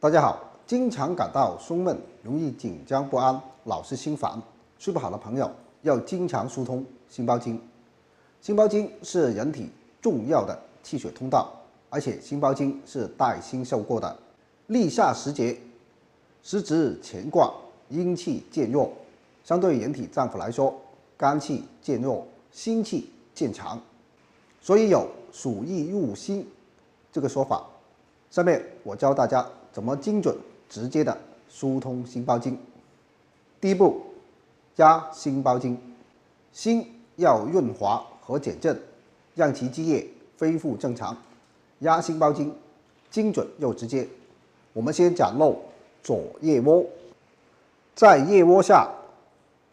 大家好，经常感到胸闷、容易紧张不安、老是心烦、睡不好的朋友，要经常疏通心包经。心包经是人体重要的气血通道，而且心包经是带心受过的。立夏时节，时值乾卦，阴气渐弱，相对人体脏腑来说，肝气渐弱，心气渐强，所以有暑意入心这个说法。下面我教大家怎么精准直接的疏通心包经。第一步，压心包经。心要润滑和减震，让其积液恢复正常。压心包经，精准又直接。我们先展露左腋窝，在腋窝下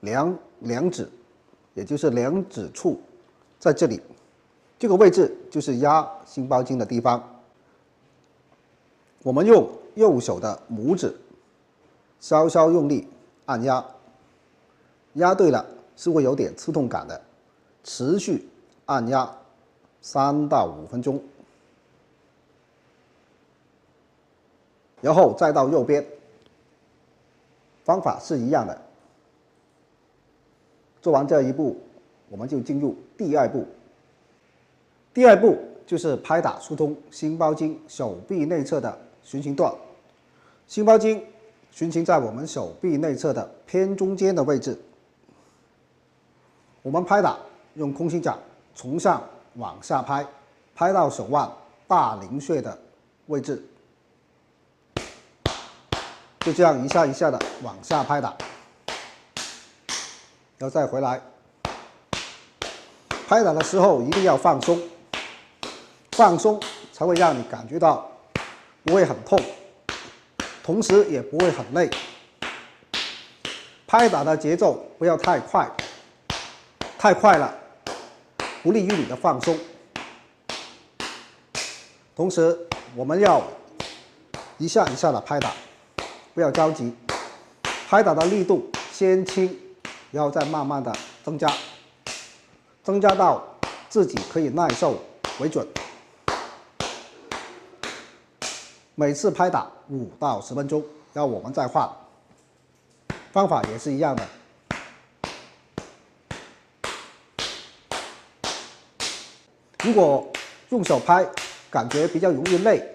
两指，也就是两指处，在这里，这个位置就是压心包经的地方。我们用右手的拇指稍稍用力按压，压对了是会有点刺痛感的，持续按压3到5分钟，然后再到右边，方法是一样的。做完这一步，我们就进入第二步。第二步就是拍打疏通心包经手臂内侧的循行段。心包经循行在我们手臂内侧的偏中间的位置。我们拍打用空心掌从上往下拍，拍到手腕大陵穴的位置，就这样一下一下的往下拍打，然后再回来。拍打的时候一定要放松，放松才会让你感觉到不会很痛，同时也不会很累。拍打的节奏不要太快，太快了不利于你的放松。同时我们要一下一下的拍打，不要着急，拍打的力度先轻，然后再慢慢的增加，增加到自己可以耐受为准。每次拍打5到10分钟，然后我们再换。方法也是一样的。如果用手拍感觉比较容易累，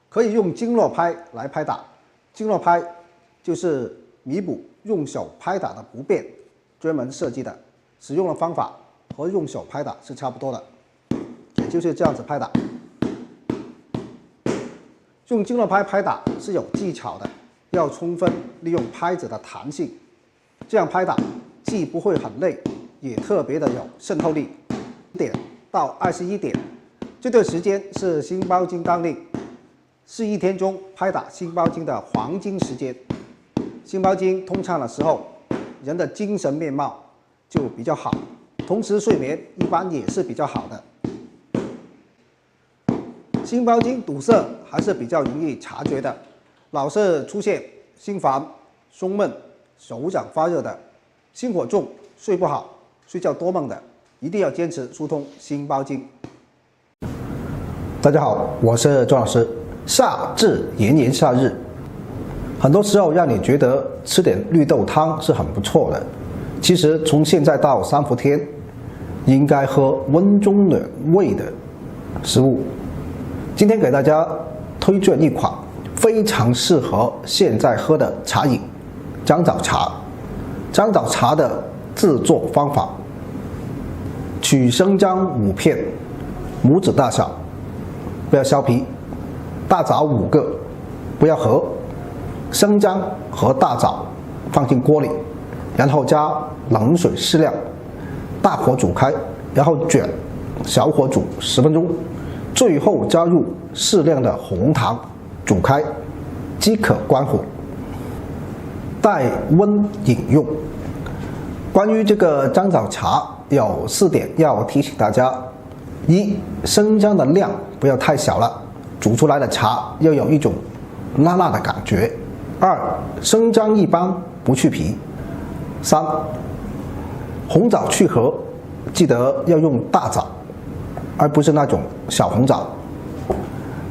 可以用经络拍来拍打。经络拍就是弥补用手拍打的不便，专门设计的，使用的方法和用手拍打是差不多的，也就是这样子拍打。用经络拍拍打是有技巧的，要充分利用拍子的弹性，这样拍打既不会很累，也特别的有渗透力。点到21点，这段时间是心包经当令，是一天中拍打心包经的黄金时间。心包经通畅的时候，人的精神面貌就比较好，同时睡眠一般也是比较好的。心包经堵塞还是比较容易察觉的，老是出现心烦、胸闷、手掌发热的，心火重、睡不好、睡觉多梦的，一定要坚持疏通心包经。大家好，我是周老师。夏至炎炎夏日，很多时候让你觉得吃点绿豆汤是很不错的，其实从现在到3伏天，应该喝温中暖胃的食物。今天给大家推荐一款非常适合现在喝的茶饮——姜枣茶。姜枣茶的制作方法：取生姜5片，拇指大小，不要削皮；大枣5个，不要合。生姜和大枣放进锅里，然后加冷水适量，大火煮开，然后卷，小火煮10分钟。最后加入适量的红糖，煮开，即可关火，待温饮用。关于这个姜枣茶，有4点要提醒大家：一、生姜的量不要太小了，煮出来的茶要有一种辣辣的感觉；二、生姜一般不去皮；三、红枣去核，记得要用大枣，而不是那种小红枣。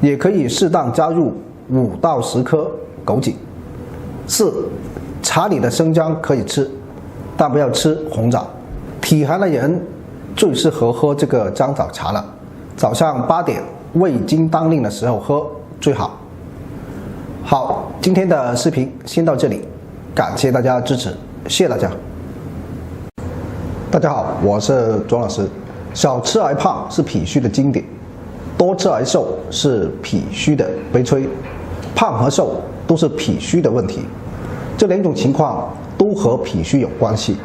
也可以适当加入5到10颗枸杞。4. 茶里的生姜可以吃，但不要吃红枣。体寒的人最适合喝这个姜枣茶了，早上8点胃经当令的时候喝最好。好，今天的视频先到这里，感谢大家支持，谢谢大家。大家好，我是庄老师。少吃而胖是脾虚的经典，多吃而瘦是脾虚的悲催。胖和瘦都是脾虚的问题，这2种情况都和脾虚有关系。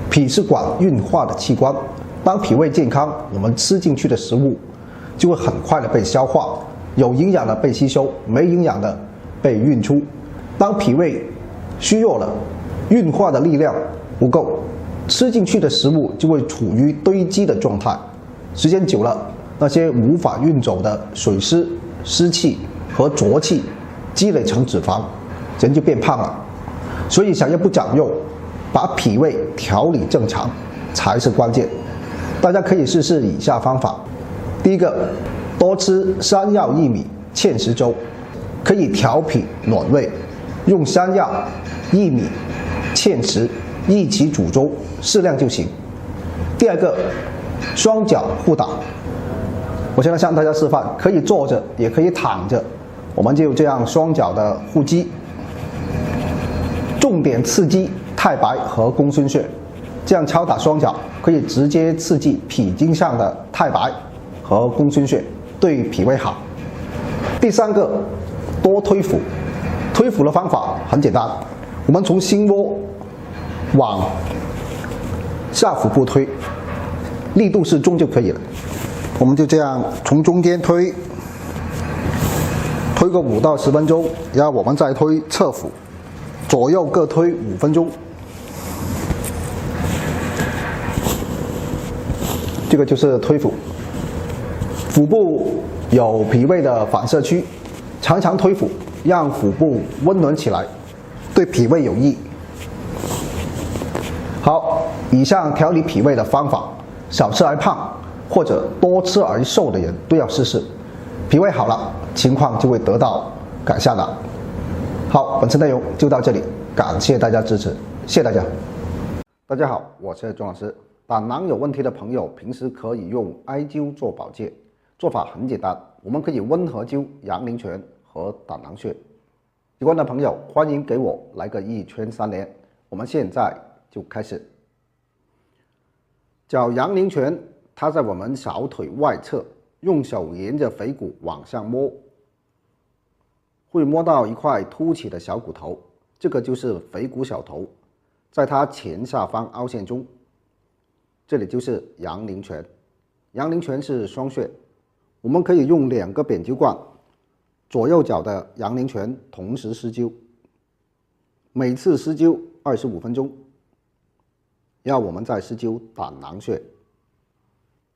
脾是管运化的器官，当脾胃健康，我们吃进去的食物就会很快的被消化，有营养的被吸收，没营养的被运出。当脾胃虚弱了，运化的力量不够，吃进去的食物就会处于堆积的状态，时间久了，那些无法运走的水湿、湿气和浊气积累成脂肪，人就变胖了。所以想要不长肉，把脾胃调理正常才是关键。大家可以试试以下方法。第一个，多吃山药薏米芡实粥，可以调脾暖胃，用山药、薏米、芡实一起煮粥，适量就行。第二个，双脚互打。我现在向大家示范，可以坐着也可以躺着，我们就这样双脚的互击，重点刺激太白和公孙穴。这样敲打双脚可以直接刺激脾经上的太白和公孙穴，对脾胃好。第三个，多推腹。推腹的方法很简单，我们从心窝往下腹部推，力度适中就可以了。我们就这样从中间推个5到10分钟，然后我们再推侧腹，左右各推5分钟。这个就是推腹。腹部有脾胃的反射区，常常推腹，让腹部温暖起来，对脾胃有益。好，以上调理脾胃的方法，少吃而胖或者多吃而瘦的人都要试试，脾胃好了，情况就会得到改善了。好，本次内容就到这里，感谢大家支持，谢谢大家。大家好，我是庄老师。胆囊有问题的朋友，平时可以用艾灸做保健，做法很简单，我们可以温和灸阳陵泉和胆囊穴。喜欢的朋友欢迎给我来个1圈3连，我们现在就开始。脚阳陵泉，它在我们小腿外侧，用手沿着腓骨往上摸，会摸到一块凸起的小骨头，这个就是腓骨小头，在它前下方凹陷中，这里就是阳陵泉。阳陵泉是双穴，我们可以用2个扁灸罐，左右脚的阳陵泉同时施灸，每次施灸25分钟。然后我们再施灸胆囊穴。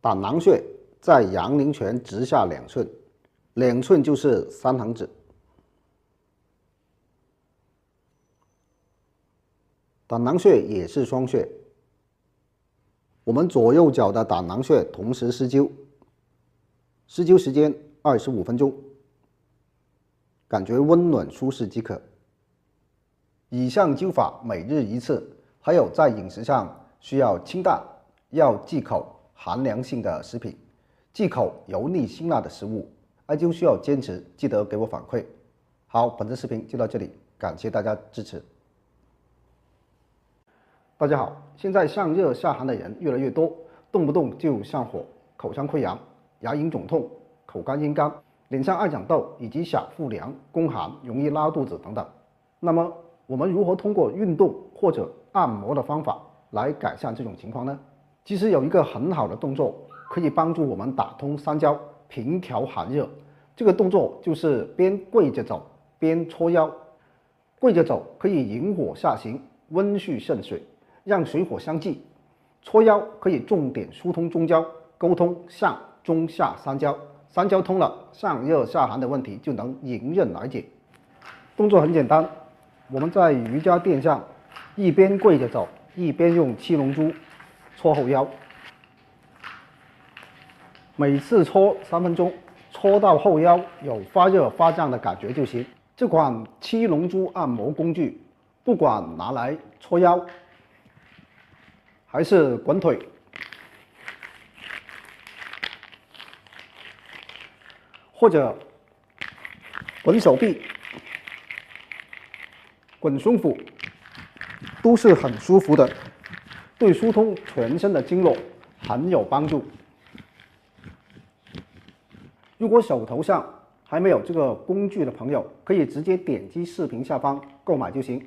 胆囊穴在阳陵泉直下2寸，2寸就是3横指。胆囊穴也是双穴，我们左右脚的胆囊穴同时施灸，施灸时间25分钟，感觉温暖舒适即可。以上灸法每日1次，还有在饮食上需要清淡，要忌口寒凉性的食品，忌口油腻辛辣的食物。艾灸需要坚持，记得给我反馈。好，本次视频就到这里，感谢大家支持。大家好，现在上热下寒的人越来越多，动不动就上火、口腔溃疡、牙龈肿痛、口干咽干、脸上爱长痘以及小腹凉、宫寒、容易拉肚子等等。那么我们如何通过运动或者按摩的方法来改善这种情况呢？其实有一个很好的动作可以帮助我们打通三焦，平调寒热。这个动作就是边跪着走边搓腰。跪着走可以引火下行，温煦肾水，让水火相济。搓腰可以重点疏通中焦，沟通上中下三焦。三焦通了，上热下寒的问题就能迎刃而解。动作很简单，我们在瑜伽垫上一边跪着走，一边用7龙珠搓后腰，每次搓3分钟，搓到后腰有发热发胀的感觉就行。这款七龙珠按摩工具，不管拿来搓腰，还是滚腿，或者滚手臂、滚胸腹，都是很舒服的，对疏通全身的经络很有帮助。如果手头上还没有这个工具的朋友，可以直接点击视频下方购买就行。